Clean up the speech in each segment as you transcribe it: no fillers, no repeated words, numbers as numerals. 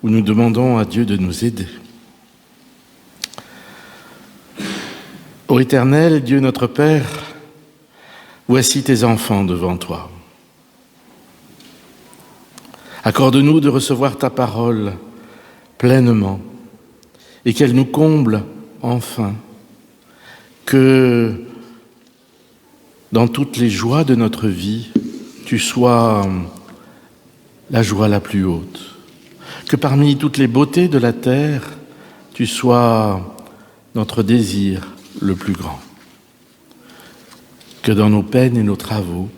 où nous demandons à Dieu de nous aider. Ô Éternel, Dieu notre Père, voici tes enfants devant toi. Accorde-nous de recevoir ta parole pleinement et qu'elle nous comble enfin, que dans toutes les joies de notre vie, tu sois la joie la plus haute, que parmi toutes les beautés de la terre, tu sois notre désir le plus grand, que dans nos peines et nos travaux,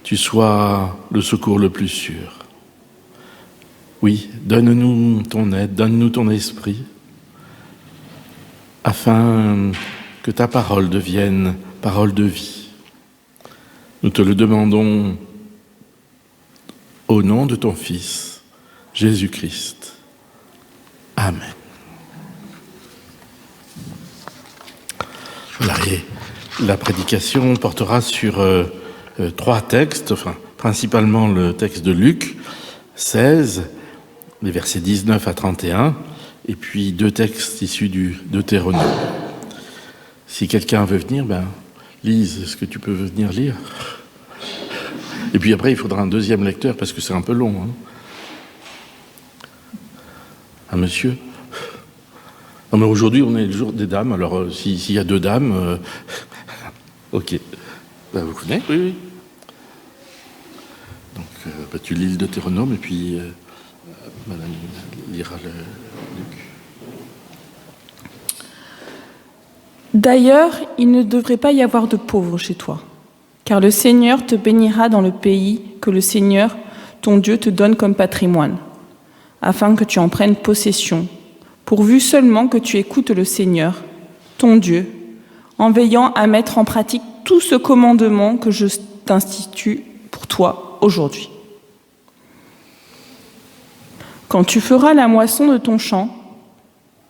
tu sois le secours le plus sûr. Oui, donne-nous ton aide, donne-nous ton esprit, afin que ta parole devienne parole de vie. Nous te le demandons au nom de ton Fils, Jésus-Christ. Amen. Voilà, et la prédication portera sur 3 textes, principalement le texte de Luc 16, les versets 19 à 31, et puis 2 textes issus du Deutéronome. Si quelqu'un veut venir, Lise, est-ce que tu peux venir lire? Et puis après, il faudra un deuxième lecteur parce que c'est un peu long. Un monsieur? Non, mais aujourd'hui, on est le jour des dames. Alors, s'il y a 2 dames, ok. Vous connaissez? Oui. Donc, tu lis le Deutéronome et puis madame lira le Luc. D'ailleurs, il ne devrait pas y avoir de pauvres chez toi, car le Seigneur te bénira dans le pays que le Seigneur, ton Dieu, te donne comme patrimoine, afin que tu en prennes possession, pourvu seulement que tu écoutes le Seigneur, ton Dieu, en veillant à mettre en pratique tout ce commandement que je t'institue pour toi aujourd'hui. Quand tu feras la moisson de ton champ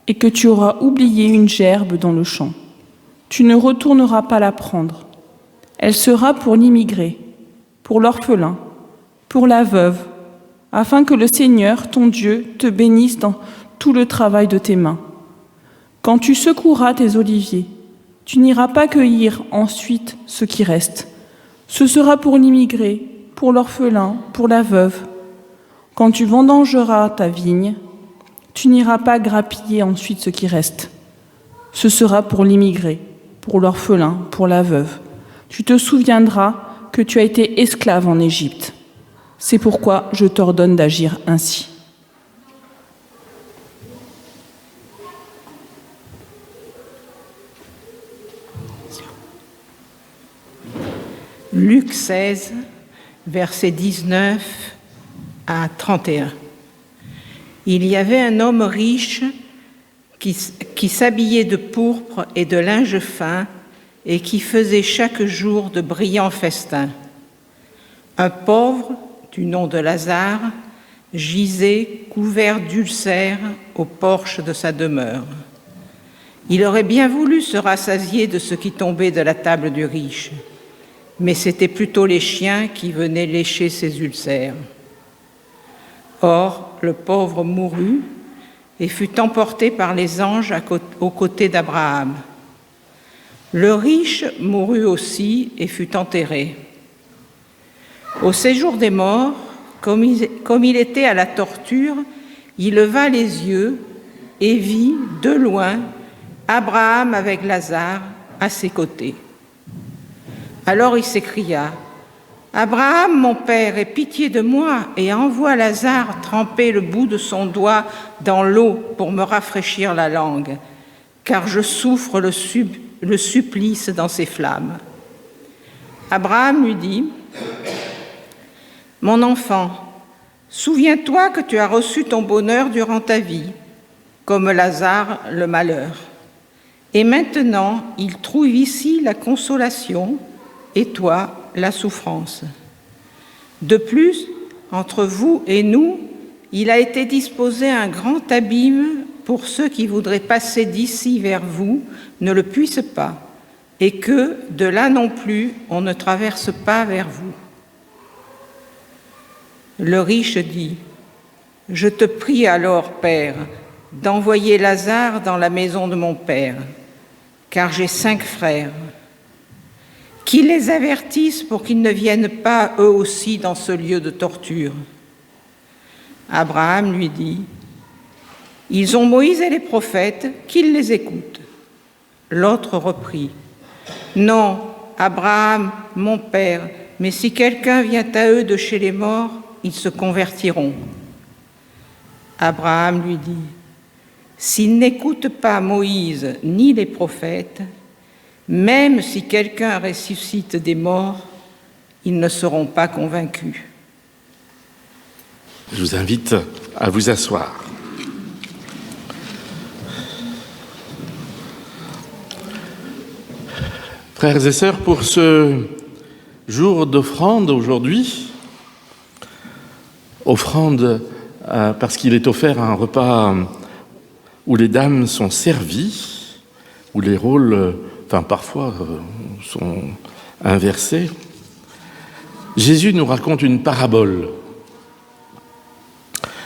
et que tu auras oublié une gerbe dans le champ, tu ne retourneras pas la prendre. Elle sera pour l'immigré, pour l'orphelin, pour la veuve, afin que le Seigneur, ton Dieu, te bénisse dans tout le travail de tes mains. Quand tu secoueras tes oliviers, tu n'iras pas cueillir ensuite ce qui reste. Ce sera pour l'immigré, pour l'orphelin, pour la veuve. Quand tu vendangeras ta vigne, tu n'iras pas grappiller ensuite ce qui reste. Ce sera pour l'immigré, pour l'orphelin, pour la veuve. Tu te souviendras que tu as été esclave en Égypte. C'est pourquoi je t'ordonne d'agir ainsi. Luc 16, versets 19 à 31. Il y avait un homme riche qui s'habillait de pourpre et de linge fin et qui faisait chaque jour de brillants festins. Un pauvre, du nom de Lazare, gisait couvert d'ulcères au porche de sa demeure. Il aurait bien voulu se rassasier de ce qui tombait de la table du riche, mais c'était plutôt les chiens qui venaient lécher ses ulcères. Or, le pauvre mourut et fut emporté par les anges aux côtés d'Abraham. Le riche mourut aussi et fut enterré. Au séjour des morts, comme il était à la torture, il leva les yeux et vit de loin Abraham avec Lazare à ses côtés. Alors il s'écria : « Abraham, mon père, aie pitié de moi et envoie Lazare tremper le bout de son doigt dans l'eau pour me rafraîchir la langue, car je souffre le supplice dans ces flammes. » Abraham lui dit : « Mon enfant, souviens-toi que tu as reçu ton bonheur durant ta vie, comme Lazare le malheur. Et maintenant, il trouve ici la consolation et toi, la souffrance. De plus, entre vous et nous, il a été disposé un grand abîme pour ceux qui voudraient passer d'ici vers vous ne le puissent pas, et que, de là non plus, on ne traverse pas vers vous. » Le riche dit : « Je te prie alors, Père, d'envoyer Lazare dans la maison de mon Père, car j'ai 5 frères. Qu'ils les avertissent pour qu'ils ne viennent pas eux aussi dans ce lieu de torture. » Abraham lui dit, « Ils ont Moïse et les prophètes, qu'ils les écoutent. » L'autre reprit, « Non, Abraham, mon père, mais si quelqu'un vient à eux de chez les morts, ils se convertiront. » Abraham lui dit, « S'ils n'écoutent pas Moïse ni les prophètes, même si quelqu'un ressuscite des morts, ils ne seront pas convaincus. » Je vous invite à vous asseoir. Frères et sœurs, pour ce jour d'offrande aujourd'hui, offrande parce qu'il est offert un repas où les dames sont servies, où les rôles, parfois, sont inversés, Jésus nous raconte une parabole.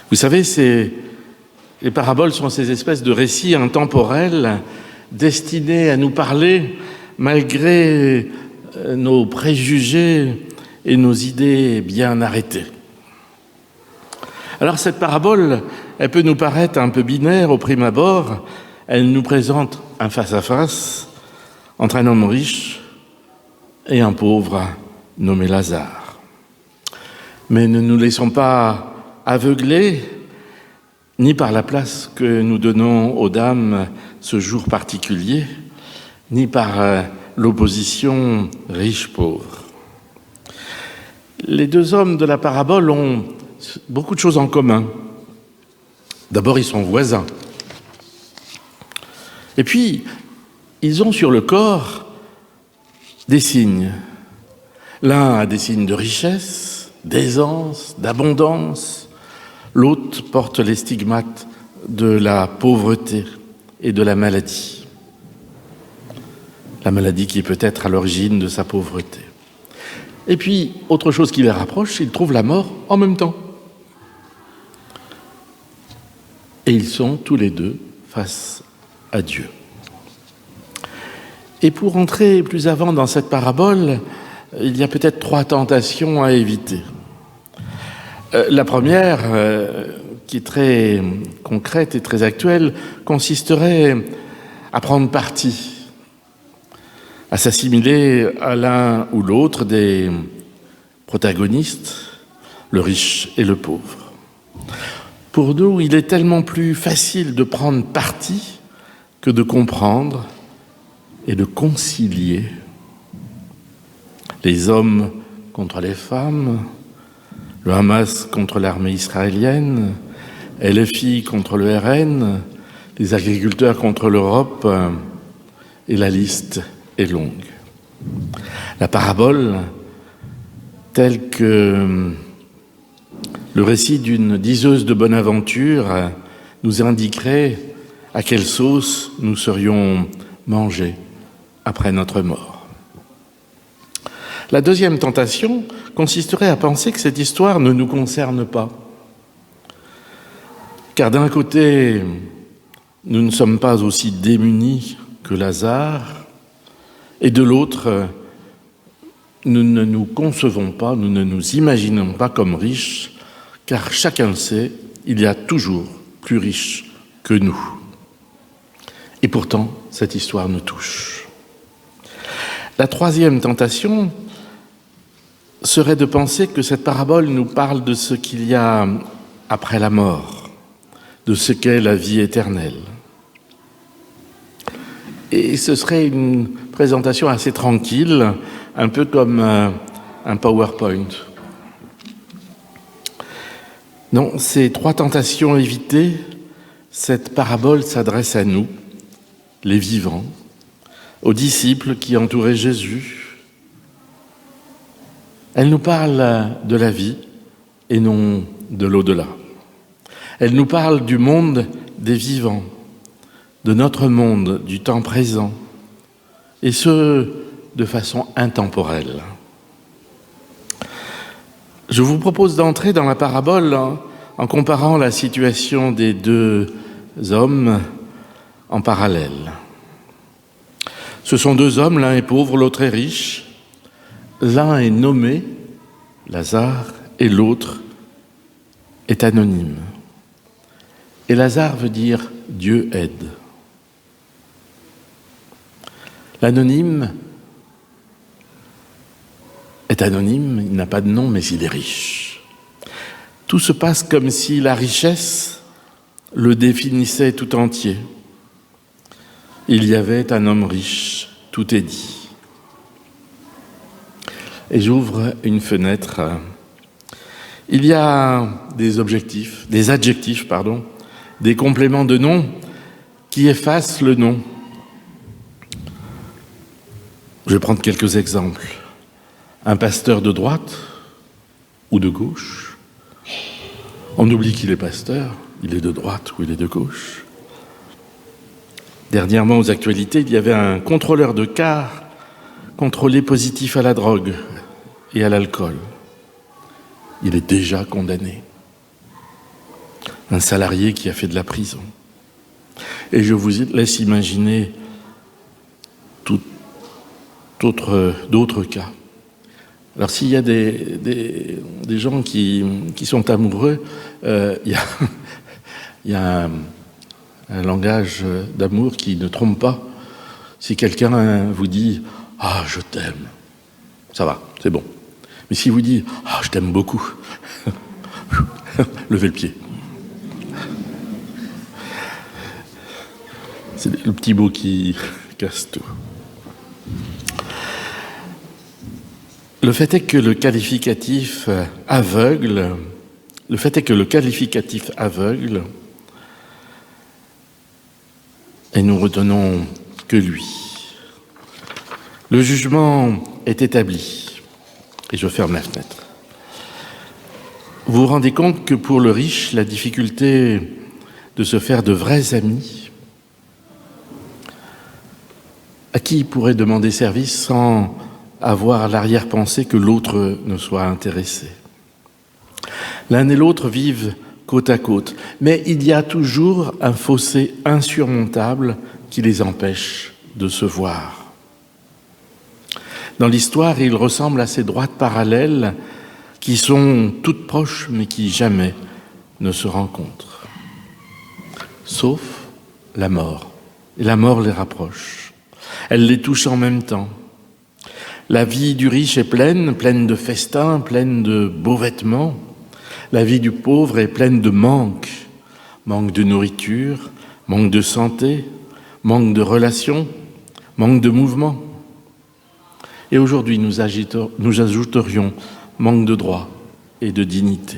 Vous savez, les paraboles sont ces espèces de récits intemporels destinés à nous parler malgré nos préjugés et nos idées bien arrêtées. Alors cette parabole, elle peut nous paraître un peu binaire au prime abord. Elle nous présente un face-à-face entre un homme riche et un pauvre nommé Lazare. Mais ne nous laissons pas aveuglés ni par la place que nous donnons aux dames ce jour particulier, ni par l'opposition riche-pauvre. Les deux hommes de la parabole ont beaucoup de choses en commun. D'abord, ils sont voisins. Et puis, ils ont sur le corps des signes. L'un a des signes de richesse, d'aisance, d'abondance. L'autre porte les stigmates de la pauvreté et de la maladie. La maladie qui est peut-être à l'origine de sa pauvreté. Et puis, autre chose qui les rapproche, ils trouvent la mort en même temps. Et ils sont tous les deux face à Dieu. Et pour entrer plus avant dans cette parabole, il y a peut-être 3 tentations à éviter. La première, qui est très concrète et très actuelle, consisterait à prendre parti, à s'assimiler à l'un ou l'autre des protagonistes, le riche et le pauvre. Pour nous, il est tellement plus facile de prendre parti que de comprendre et de concilier les hommes contre les femmes, le Hamas contre l'armée israélienne, LFI contre le RN, les agriculteurs contre l'Europe, et la liste est longue. La parabole, telle que le récit d'une diseuse de bonne aventure, nous indiquerait à quelle sauce nous serions mangés après notre mort. La deuxième tentation consisterait à penser que cette histoire ne nous concerne pas. Car d'un côté, nous ne sommes pas aussi démunis que Lazare, et de l'autre, nous ne nous concevons pas, nous ne nous imaginons pas comme riches, car chacun sait, il y a toujours plus riche que nous. Et pourtant, cette histoire nous touche. La troisième tentation serait de penser que cette parabole nous parle de ce qu'il y a après la mort, de ce qu'est la vie éternelle. Et ce serait une présentation assez tranquille, un peu comme un PowerPoint. Non, ces 3 tentations évitées, cette parabole s'adresse à nous, les vivants, aux disciples qui entouraient Jésus. Elle nous parle de la vie et non de l'au-delà. Elle nous parle du monde des vivants, de notre monde, du temps présent, et ce, de façon intemporelle. Je vous propose d'entrer dans la parabole en comparant la situation des deux hommes en parallèle. Ce sont deux hommes, l'un est pauvre, l'autre est riche. L'un est nommé Lazare et l'autre est anonyme. Et Lazare veut dire Dieu aide. L'anonyme est anonyme, il n'a pas de nom, mais il est riche. Tout se passe comme si la richesse le définissait tout entier. Il y avait un homme riche, tout est dit. Et j'ouvre une fenêtre. Il y a des adjectifs, des compléments de nom qui effacent le nom. Je vais prendre quelques exemples. Un pasteur de droite ou de gauche. On oublie qu'il est pasteur, il est de droite ou il est de gauche. Dernièrement, aux actualités, il y avait un contrôleur de car contrôlé positif à la drogue et à l'alcool. Il est déjà condamné. Un salarié qui a fait de la prison. Et je vous laisse imaginer d'autres cas. Alors s'il y a des gens qui sont amoureux, il y a un langage d'amour qui ne trompe pas. Si quelqu'un vous dit « Ah, je t'aime », ça va, c'est bon. Mais s'il vous dit « Ah, je t'aime beaucoup », levez le pied. C'est le petit mot qui casse tout. Le fait est que le qualificatif aveugle, et nous retenons que lui. Le jugement est établi, et je ferme la fenêtre. Vous vous rendez compte que pour le riche, la difficulté de se faire de vrais amis, à qui il pourrait demander service sans avoir l'arrière-pensée que l'autre ne soit intéressé. L'un et l'autre vivent côte à côte, mais il y a toujours un fossé insurmontable qui les empêche de se voir. Dans l'histoire, ils ressemblent à ces droites parallèles qui sont toutes proches, mais qui jamais ne se rencontrent. Sauf la mort. Et la mort les rapproche. Elle les touche en même temps. La vie du riche est pleine de festins, pleine de beaux vêtements. La vie du pauvre est pleine de manque de nourriture, manque de santé, manque de relations, manque de mouvement. Et aujourd'hui, nous ajouterions manque de droits et de dignité.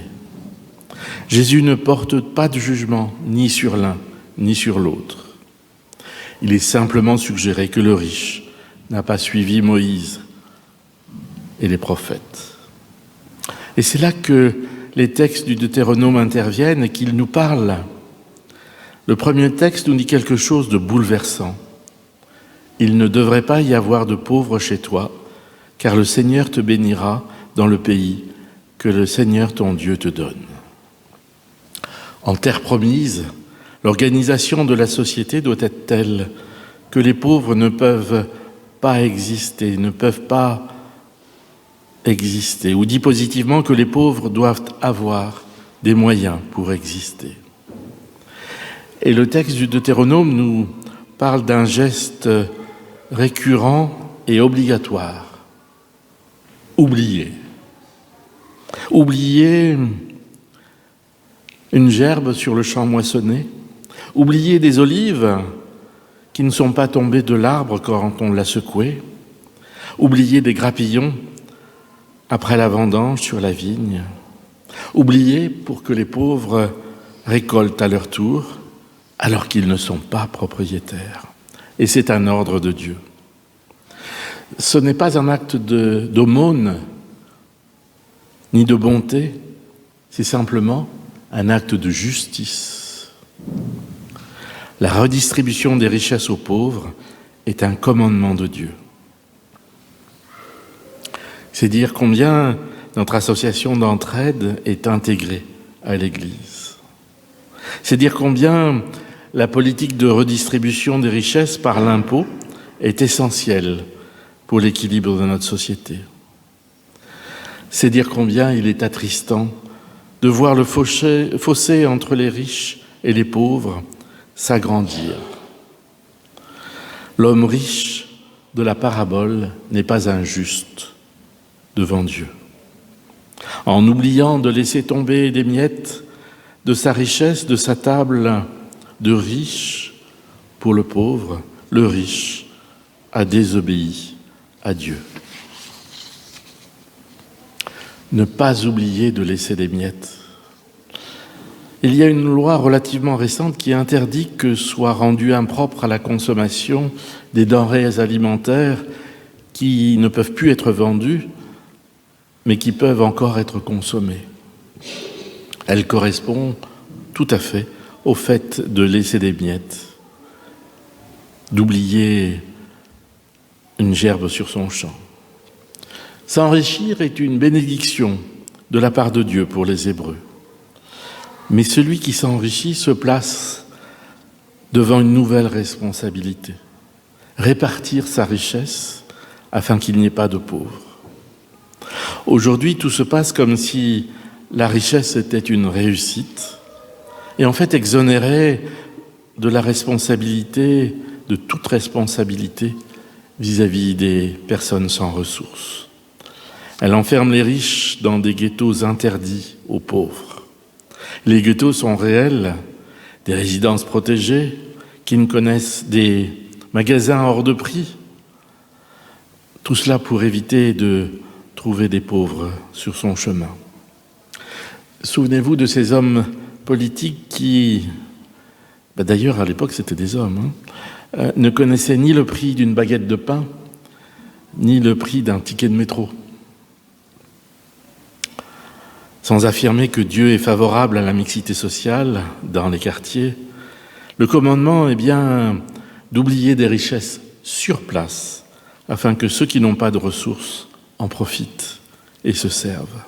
Jésus ne porte pas de jugement ni sur l'un ni sur l'autre. Il est simplement suggéré que le riche n'a pas suivi Moïse et les prophètes. Et c'est là que les textes du Deutéronome interviennent et qu'ils nous parlent. Le premier texte nous dit quelque chose de bouleversant. Il ne devrait pas y avoir de pauvres chez toi, car le Seigneur te bénira dans le pays que le Seigneur ton Dieu te donne. En terre promise, l'organisation de la société doit être telle que les pauvres ne peuvent pas exister, ou dit positivement que les pauvres doivent avoir des moyens pour exister. Et le texte du Deutéronome nous parle d'un geste récurrent et obligatoire. Oublier une gerbe sur le champ moissonné, oublier des olives qui ne sont pas tombées de l'arbre quand on l'a secoué, oublier des grappillons après la vendange sur la vigne, oublier pour que les pauvres récoltent à leur tour alors qu'ils ne sont pas propriétaires. Et c'est un ordre de Dieu. Ce n'est pas un acte d'aumône ni de bonté, c'est simplement un acte de justice. La redistribution des richesses aux pauvres est un commandement de Dieu. C'est dire combien notre association d'entraide est intégrée à l'Église. C'est dire combien la politique de redistribution des richesses par l'impôt est essentielle pour l'équilibre de notre société. C'est dire combien il est attristant de voir le fossé entre les riches et les pauvres s'agrandir. L'homme riche de la parabole n'est pas injuste devant Dieu. En oubliant de laisser tomber des miettes de sa richesse, de sa table de riche pour le pauvre, le riche a désobéi à Dieu. Ne pas oublier de laisser des miettes. Il y a une loi relativement récente qui interdit que soient rendues impropres à la consommation des denrées alimentaires qui ne peuvent plus être vendues, mais qui peuvent encore être consommées. Elle correspond tout à fait au fait de laisser des miettes, d'oublier une gerbe sur son champ. S'enrichir est une bénédiction de la part de Dieu pour les Hébreux. Mais celui qui s'enrichit se place devant une nouvelle responsabilité, répartir sa richesse afin qu'il n'y ait pas de pauvres. Aujourd'hui, tout se passe comme si la richesse était une réussite et en fait exonérait de la responsabilité, de toute responsabilité vis-à-vis des personnes sans ressources. Elle enferme les riches dans des ghettos interdits aux pauvres. Les ghettos sont réels, des résidences protégées qui ne connaissent des magasins hors de prix. Tout cela pour éviter de trouver des pauvres sur son chemin. Souvenez-vous de ces hommes politiques qui, d'ailleurs à l'époque c'était des hommes, ne connaissaient ni le prix d'une baguette de pain, ni le prix d'un ticket de métro. Sans affirmer que Dieu est favorable à la mixité sociale dans les quartiers, le commandement est bien d'oublier des richesses sur place afin que ceux qui n'ont pas de ressources en profitent et se servent.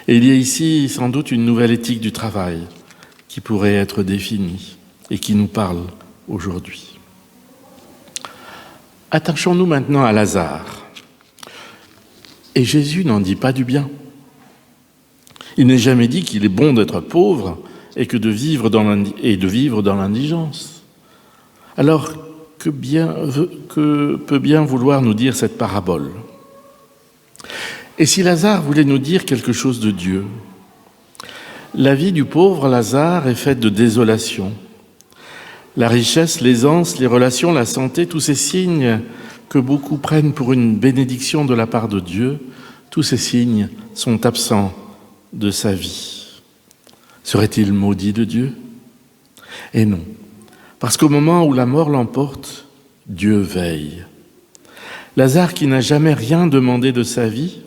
Et il y a ici sans doute une nouvelle éthique du travail qui pourrait être définie et qui nous parle aujourd'hui. Attachons-nous maintenant à Lazare. Et Jésus n'en dit pas du bien. Il n'est jamais dit qu'il est bon d'être pauvre et de vivre dans l'indigence. Alors, que peut bien vouloir nous dire cette parabole ? Et si Lazare voulait nous dire quelque chose de Dieu ? La vie du pauvre Lazare est faite de désolation. La richesse, l'aisance, les relations, la santé, tous ces signes que beaucoup prennent pour une bénédiction de la part de Dieu, tous ces signes sont absents de sa vie. Serait-il maudit de Dieu ? Et non, parce qu'au moment où la mort l'emporte, Dieu veille. Lazare qui n'a jamais rien demandé de sa vie,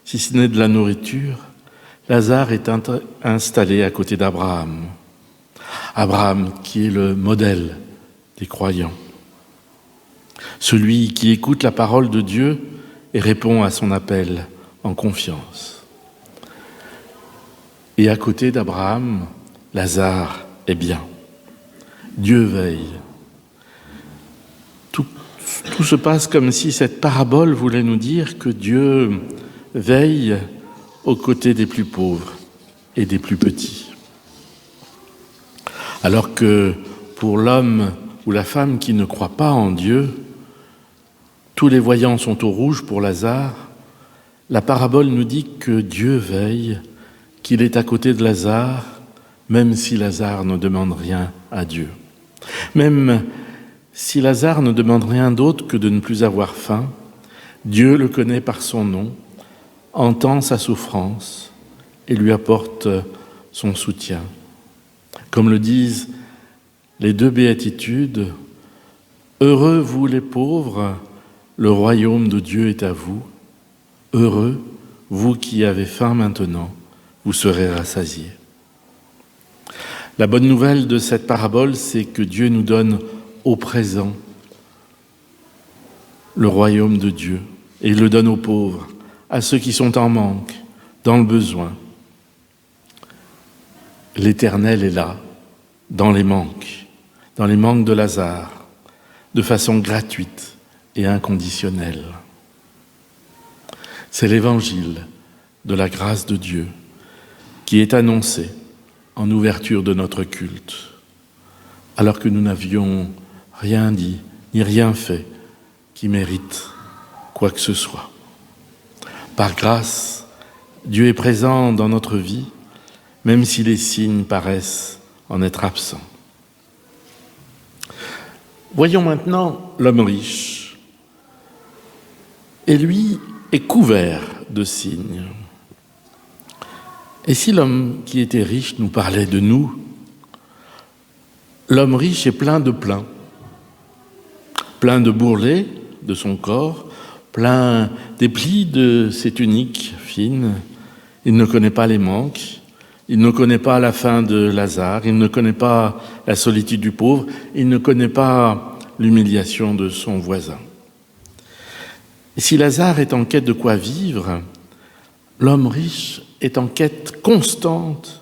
si ce n'est de la nourriture, Lazare est installé à côté d'Abraham. Abraham qui est le modèle des croyants. Celui qui écoute la parole de Dieu et répond à son appel en confiance. Et à côté d'Abraham, Lazare est bien. Dieu veille. Tout se passe comme si cette parabole voulait nous dire que Dieu veille aux côtés des plus pauvres et des plus petits. Alors que pour l'homme ou la femme qui ne croit pas en Dieu, tous les voyants sont au rouge pour Lazare, la parabole nous dit que Dieu veille, qu'il est à côté de Lazare, même si Lazare ne demande rien à Dieu. Même si Lazare ne demande rien d'autre que de ne plus avoir faim, Dieu le connaît par son nom, entend sa souffrance et lui apporte son soutien. Comme le disent les deux béatitudes, « Heureux vous les pauvres, le royaume de Dieu est à vous. Heureux vous qui avez faim maintenant, vous serez rassasiés. » La bonne nouvelle de cette parabole, c'est que Dieu nous donne au présent le royaume de Dieu et il le donne aux pauvres, à ceux qui sont en manque, dans le besoin. L'Éternel est là, dans les manques de Lazare, de façon gratuite et inconditionnelle. C'est l'évangile de la grâce de Dieu qui est annoncé en ouverture de notre culte, alors que nous n'avions rien dit ni rien fait qui mérite quoi que ce soit. Par grâce, Dieu est présent dans notre vie, même si les signes paraissent en être absents. Voyons maintenant l'homme riche. Et lui est couvert de signes. Et si l'homme qui était riche nous parlait de nous, l'homme riche est plein de bourrelets de son corps, plein des plis de ses tuniques fines. Il ne connaît pas les manques, il ne connaît pas la faim de Lazare, il ne connaît pas la solitude du pauvre, il ne connaît pas l'humiliation de son voisin. Et si Lazare est en quête de quoi vivre, l'homme riche est en quête constante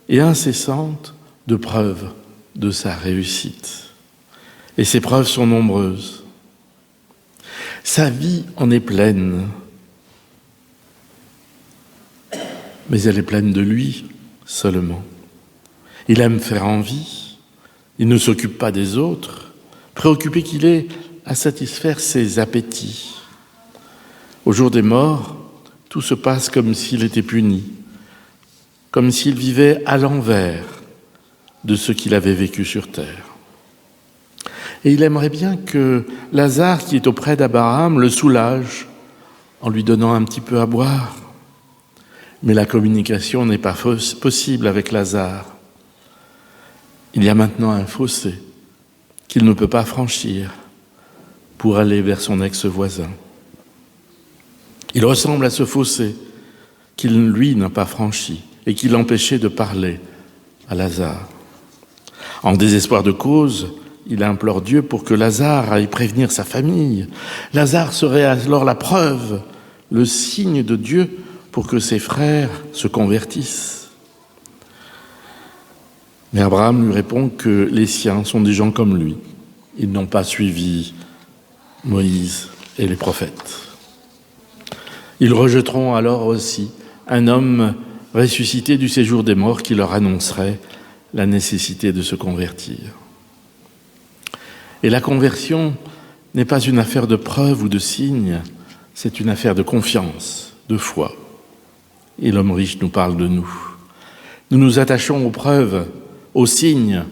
et incessante de preuves de sa réussite. Et ces preuves sont nombreuses. Sa vie en est pleine, mais elle est pleine de lui seulement. Il aime faire envie, il ne s'occupe pas des autres, préoccupé qu'il est à satisfaire ses appétits. Au jour des morts, tout se passe comme s'il était puni, comme s'il vivait à l'envers de ce qu'il avait vécu sur terre. Et il aimerait bien que Lazare, qui est auprès d'Abraham, le soulage en lui donnant un petit peu à boire. Mais la communication n'est pas possible avec Lazare. Il y a maintenant un fossé qu'il ne peut pas franchir pour aller vers son ex-voisin. Il ressemble à ce fossé qu'il, lui, n'a pas franchi et qui l'empêchait de parler à Lazare. En désespoir de cause, il implore Dieu pour que Lazare aille prévenir sa famille. Lazare serait alors la preuve, le signe de Dieu pour que ses frères se convertissent. Mais Abraham lui répond que les siens sont des gens comme lui. Ils n'ont pas suivi Moïse et les prophètes. Ils rejetteront alors aussi un homme ressuscité du séjour des morts qui leur annoncerait la nécessité de se convertir. Et la conversion n'est pas une affaire de preuve ou de signe, c'est une affaire de confiance, de foi. Et l'homme riche nous parle de nous. Nous nous attachons aux preuves, aux signes,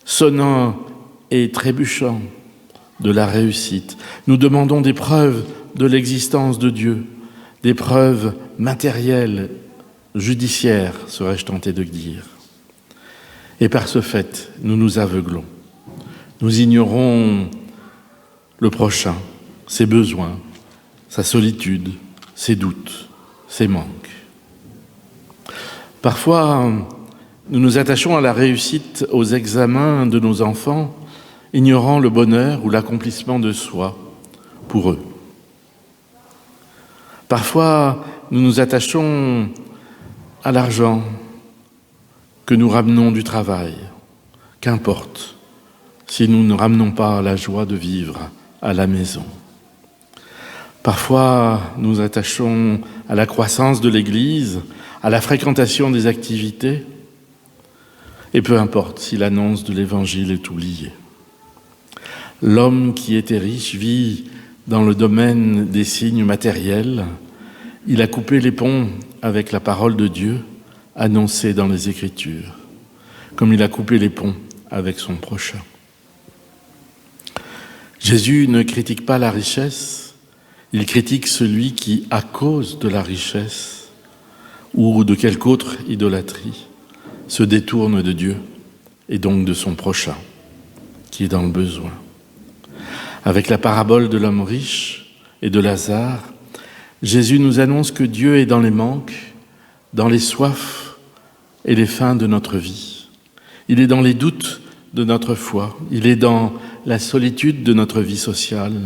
sonnants et trébuchants de la réussite. Nous demandons des preuves de l'existence de Dieu, des preuves matérielles, judiciaires, serais-je tenté de dire. Et par ce fait, nous nous aveuglons. Nous ignorons le prochain, ses besoins, sa solitude, ses doutes, ses manques. Parfois, nous nous attachons à la réussite aux examens de nos enfants, ignorant le bonheur ou l'accomplissement de soi pour eux. Parfois, nous nous attachons à l'argent que nous ramenons du travail, qu'importe, si nous ne ramenons pas la joie de vivre à la maison. Parfois, nous nous attachons à la croissance de l'Église, à la fréquentation des activités, et peu importe si l'annonce de l'Évangile est oubliée. L'homme qui était riche vit dans le domaine des signes matériels. Il a coupé les ponts avec la parole de Dieu annoncée dans les Écritures, comme il a coupé les ponts avec son prochain. Jésus ne critique pas la richesse, il critique celui qui, à cause de la richesse ou de quelque autre idolâtrie, se détourne de Dieu et donc de son prochain, qui est dans le besoin. Avec la parabole de l'homme riche et de Lazare, Jésus nous annonce que Dieu est dans les manques, dans les soifs et les faims de notre vie. Il est dans les doutes de notre foi, il est dans la solitude de notre vie sociale,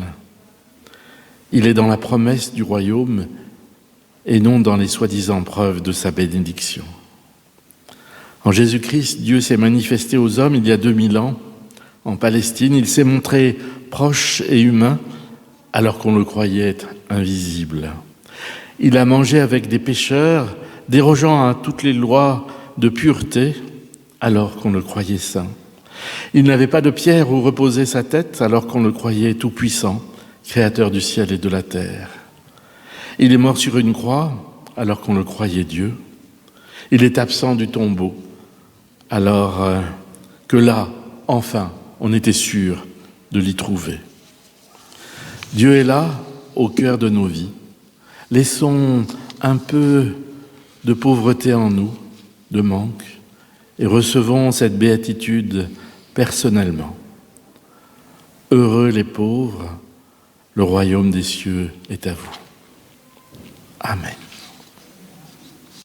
il est dans la promesse du royaume et non dans les soi-disant preuves de sa bénédiction. En Jésus-Christ, Dieu s'est manifesté aux hommes il y a 2000 ans. En Palestine, il s'est montré proche et humain alors qu'on le croyait invisible. Il a mangé avec des pécheurs, dérogeant à toutes les lois de pureté alors qu'on le croyait saint. Il n'avait pas de pierre où reposer sa tête alors qu'on le croyait tout-puissant, créateur du ciel et de la terre. Il est mort sur une croix alors qu'on le croyait Dieu. Il est absent du tombeau alors que là, enfin, on était sûr de l'y trouver. Dieu est là, au cœur de nos vies. Laissons un peu de pauvreté en nous, de manque, et recevons cette béatitude personnellement. Heureux les pauvres, le royaume des cieux est à vous. Amen.